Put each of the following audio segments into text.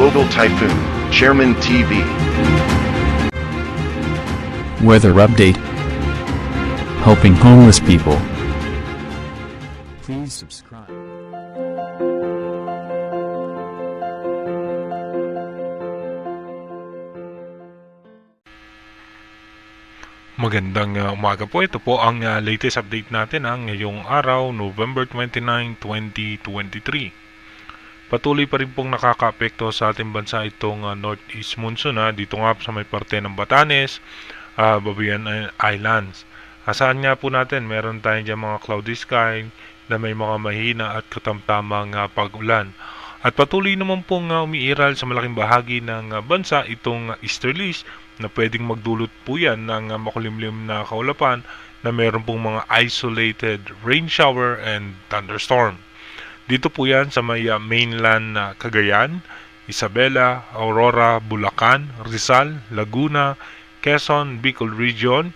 Global Typhoon, Chairman TV. Weather update. Helping homeless people. Please subscribe. Magandang umaga po. Ito po ang latest update natin ngayong araw, November 29, 2023. Patuloy pa rin pong nakakaapekto sa ating bansa itong northeast monsoon dito nga sa may parte ng Batanes, Babuyan Islands. Asahan nga po natin, meron tayong dyan mga cloudy sky na may mga mahina at katamtamang pag-ulan. At patuloy naman pong umiiral sa malaking bahagi ng bansa itong easterlies na pwedeng magdulot po yan ng makulimlim na kaulapan na meron pong mga isolated rain shower and thunderstorm. Dito po yan sa may mainland na Cagayan, Isabela, Aurora, Bulacan, Rizal, Laguna, Quezon, Bicol Region,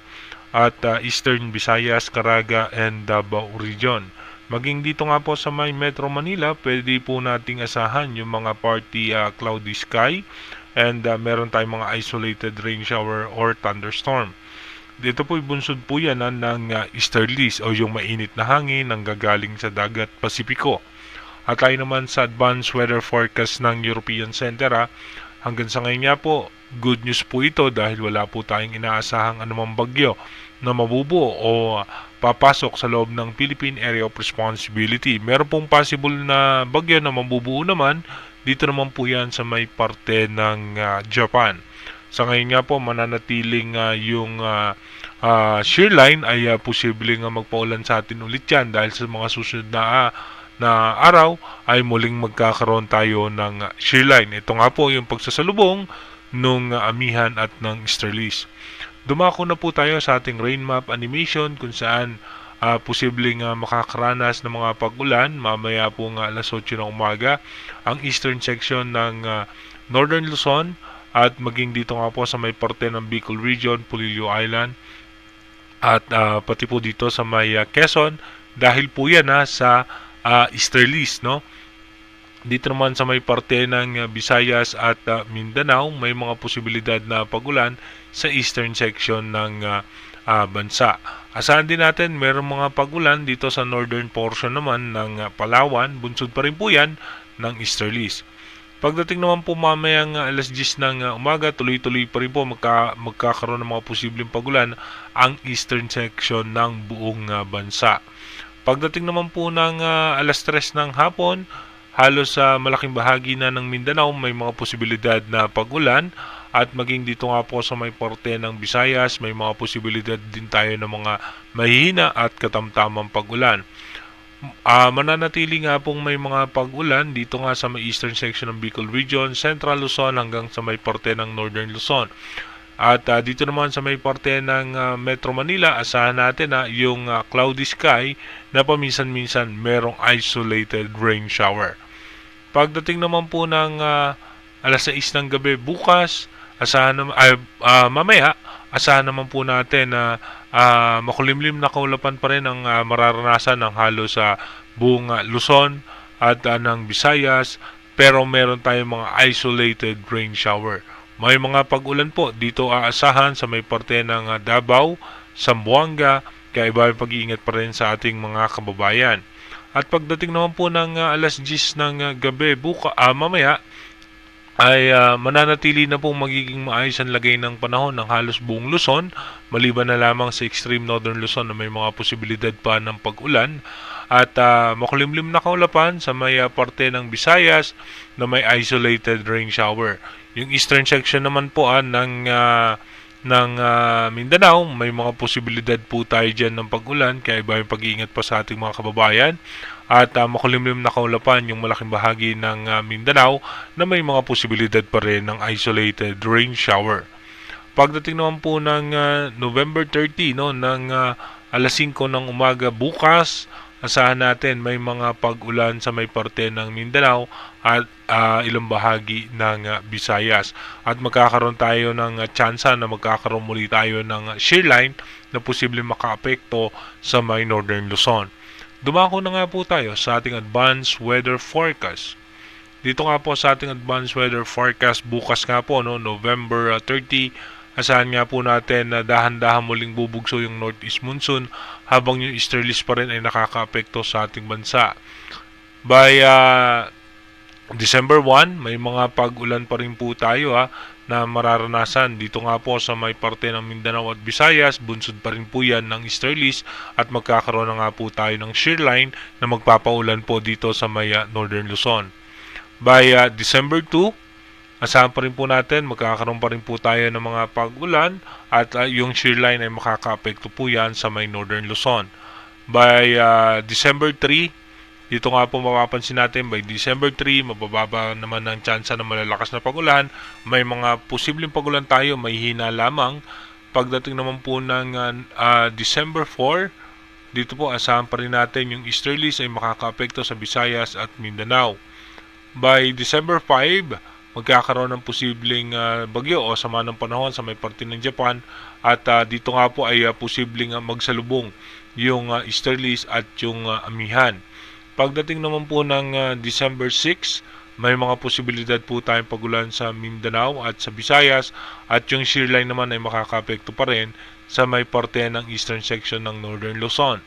at Eastern Visayas, Caraga, and Davao Region. Maging dito nga po sa may Metro Manila, pwede po nating asahan yung mga partly cloudy sky and meron tayong mga isolated rain shower or thunderstorm. Dito po bunsod po yan ng easterlies o yung mainit na hangin na gagaling sa dagat Pasipiko. At tayo naman sa advanced weather forecast ng European Center hanggang sa ngayon nga po, good news po ito dahil wala po tayong inaasahang anumang bagyo na mabubuo o papasok sa loob ng Philippine Area of Responsibility. Meron pong possible na bagyo na mabubuo naman. Dito naman po yan sa may parte ng Japan. Sa ngayon nga po, mananatiling yung shear line ay posibleng magpaulan sa atin ulit yan dahil sa mga susunod na araw ay muling magkakaroon tayo ng shear line. Ito nga po yung pagsasalubong ng amihan at ng easterlies. Dumako na po tayo sa ating rain map animation kung saan posibleng makakaranas ng mga pag-ulan mamaya po alas 8 ng umaga ang eastern section ng Northern Luzon at maging dito nga po sa may parte ng Bicol Region, Polillo Island at pati po dito sa may Quezon dahil po yan sa easterlies, no? Dito naman sa may parte ng Visayas at Mindanao may mga posibilidad na pag-ulan sa eastern section ng bansa. Asahan din natin mayroong mga pag-ulan dito sa northern portion naman ng Palawan. Bunsod pa rin po yan ng easterlies. Pagdating naman po mamayang alas 10 ng umaga, tuloy-tuloy pa rin po magkakaroon ng mga posibleng pag-ulan ang eastern section ng buong bansa. Pagdating naman po ng alas 3 ng hapon, halos sa malaking bahagi na ng Mindanao may mga posibilidad na pag-ulan at maging dito nga po sa may parte ng Visayas may mga posibilidad din tayo ng mga mahihina at katamtamang pag-ulan. Mananatili nga pong may mga pag-ulan dito nga sa may eastern section ng Bicol Region, Central Luzon hanggang sa may parte ng Northern Luzon. At dito naman sa may parte ng Metro Manila, asahan natin yung cloudy sky na paminsan-minsan merong isolated rain shower. Pagdating naman po ng alas 6 ng gabi bukas, mamaya, asahan naman po natin na makulimlim na kaulapan pa rin ang mararanasan ng halos sa buong Luzon at ng Visayas, pero meron tayong mga isolated rain shower. May mga pag-ulan po dito aasahan sa may parte ng Davao, Zamboanga, kaya iba yung pag-iingat pa rin sa ating mga kababayan. At pagdating naman po ng alas 10 ng gabi mamaya, ay mananatili na pong magiging maayos ang lagay ng panahon ng halos buong Luzon, maliban na lamang sa extreme northern Luzon na may mga posibilidad pa ng pag-ulan at makulimlim na kaulapan sa may parte ng Visayas na may isolated rain shower. Yung eastern section naman po ng Mindanao, may mga posibilidad po tayo dyan ng pag-ulan kaya iba yung pag-iingat pa sa ating mga kababayan. At makulimlim na kaulapan yung malaking bahagi ng Mindanao na may mga posibilidad pa rin ng isolated rain shower. Pagdating naman po ng November 30 ng alas 5 ng umaga bukas, asahan natin may mga pag-ulan sa may parte ng Mindanao at ilang bahagi ng Visayas. At magkakaroon tayo ng tsansa na magkakaroon muli tayo ng shear line na posibleng makaapekto sa may Northern Luzon. Dumako na nga po tayo sa ating advanced weather forecast. Dito nga po sa ating advanced weather forecast bukas nga po, no, November 30, asahan nga po natin na dahan-dahan muling bubugso yung northeast monsoon habang yung easterlies pa rin ay nakakaapekto sa ating bansa. By December 1, may mga pag-ulan pa rin po tayo na mararanasan. Dito nga po sa may parte ng Mindanao at Visayas, bunsod pa rin po yan ng easterlies at magkakaroon na nga po tayo ng shear line na magpapaulan po dito sa may northern Luzon. By December 2, asahan pa rin po natin, magkakaroon pa rin po tayo ng mga pag-ulan at yung shear line ay makaka-apekto po yan sa may northern Luzon. By December 3, dito nga po mapapansin natin, by December 3, mabababa naman ang tsansa ng malalakas na pag-ulan. May mga posibleng pag-ulan tayo, may hina lamang. Pagdating naman po ng December 4, dito po asahan pa rin natin yung easterlies ay makaka-apekto sa Visayas at Mindanao. By December 5, magkakaroon ng posibleng bagyo o sama ng panahon sa may parte ng Japan at dito nga po ay posibleng magsalubong yung easterlies at yung amihan. Pagdating naman po ng December 6, may mga posibilidad po tayong pagulan sa Mindanao at sa Visayas at yung shear line naman ay makaka-apekto pa rin sa may parte ng eastern section ng northern Luzon.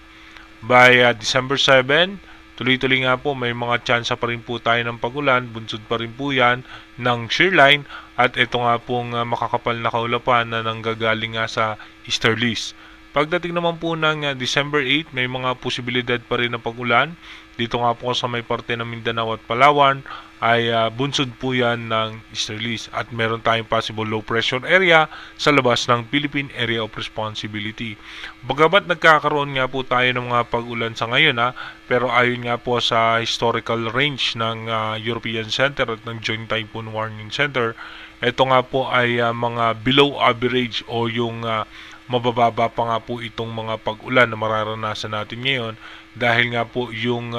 By December 7, tuloy-tuloy nga po may mga tsansa pa rin po tayo ng pagulan, bunsod pa rin po yan ng shear line at ito nga pong makakapal na kaulapan na nanggagaling nga sa easterlies. Pagdating naman po ng December 8, may mga posibilidad pa rin ng pagulan. Dito nga po sa may parte ng Mindanao at Palawan ay bunsod po yan ng easterlies at meron tayong possible low pressure area sa labas ng Philippine Area of Responsibility. Bagamat nagkakaroon nga po tayo ng mga pag-ulan sa ngayon pero ayon nga po sa historical range ng European Center at ng Joint Typhoon Warning Center, ito nga po ay mga below average o yung mabababa pa nga po itong mga pag-ulan na mararanasan natin ngayon dahil nga po yung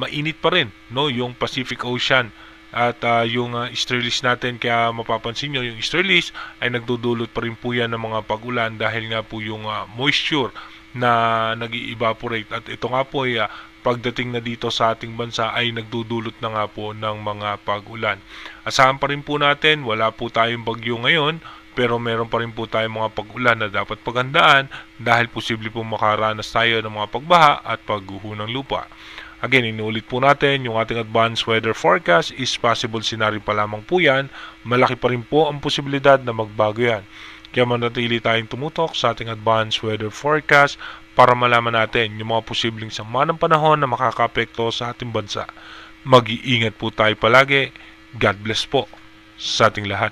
mainit pa rin, no, yung Pacific Ocean at yung easterlies natin, kaya mapapansin nyo yung easterlies ay nagdudulot pa rin po yan ng mga pag-ulan dahil nga po yung moisture na nag-evaporate at ito nga po ay pagdating na dito sa ating bansa ay nagdudulot na nga po ng mga pag-ulan. Asahan pa rin po natin, wala po tayong bagyo ngayon pero meron pa rin po tayong mga pag-ulan na dapat paghandaan dahil posible po makaranas tayo ng mga pagbaha at pagguho ng lupa. Again, inuulit po natin, yung ating advanced weather forecast is possible scenario pa lamang po yan. Malaki pa rin po ang posibilidad na magbago yan. Kaya manatili tayong tumutok sa ating advanced weather forecast para malaman natin yung mga posibleng sama ng panahon na makakapekto sa ating bansa. Mag-iingat po tayo palagi. God bless po sa ating lahat.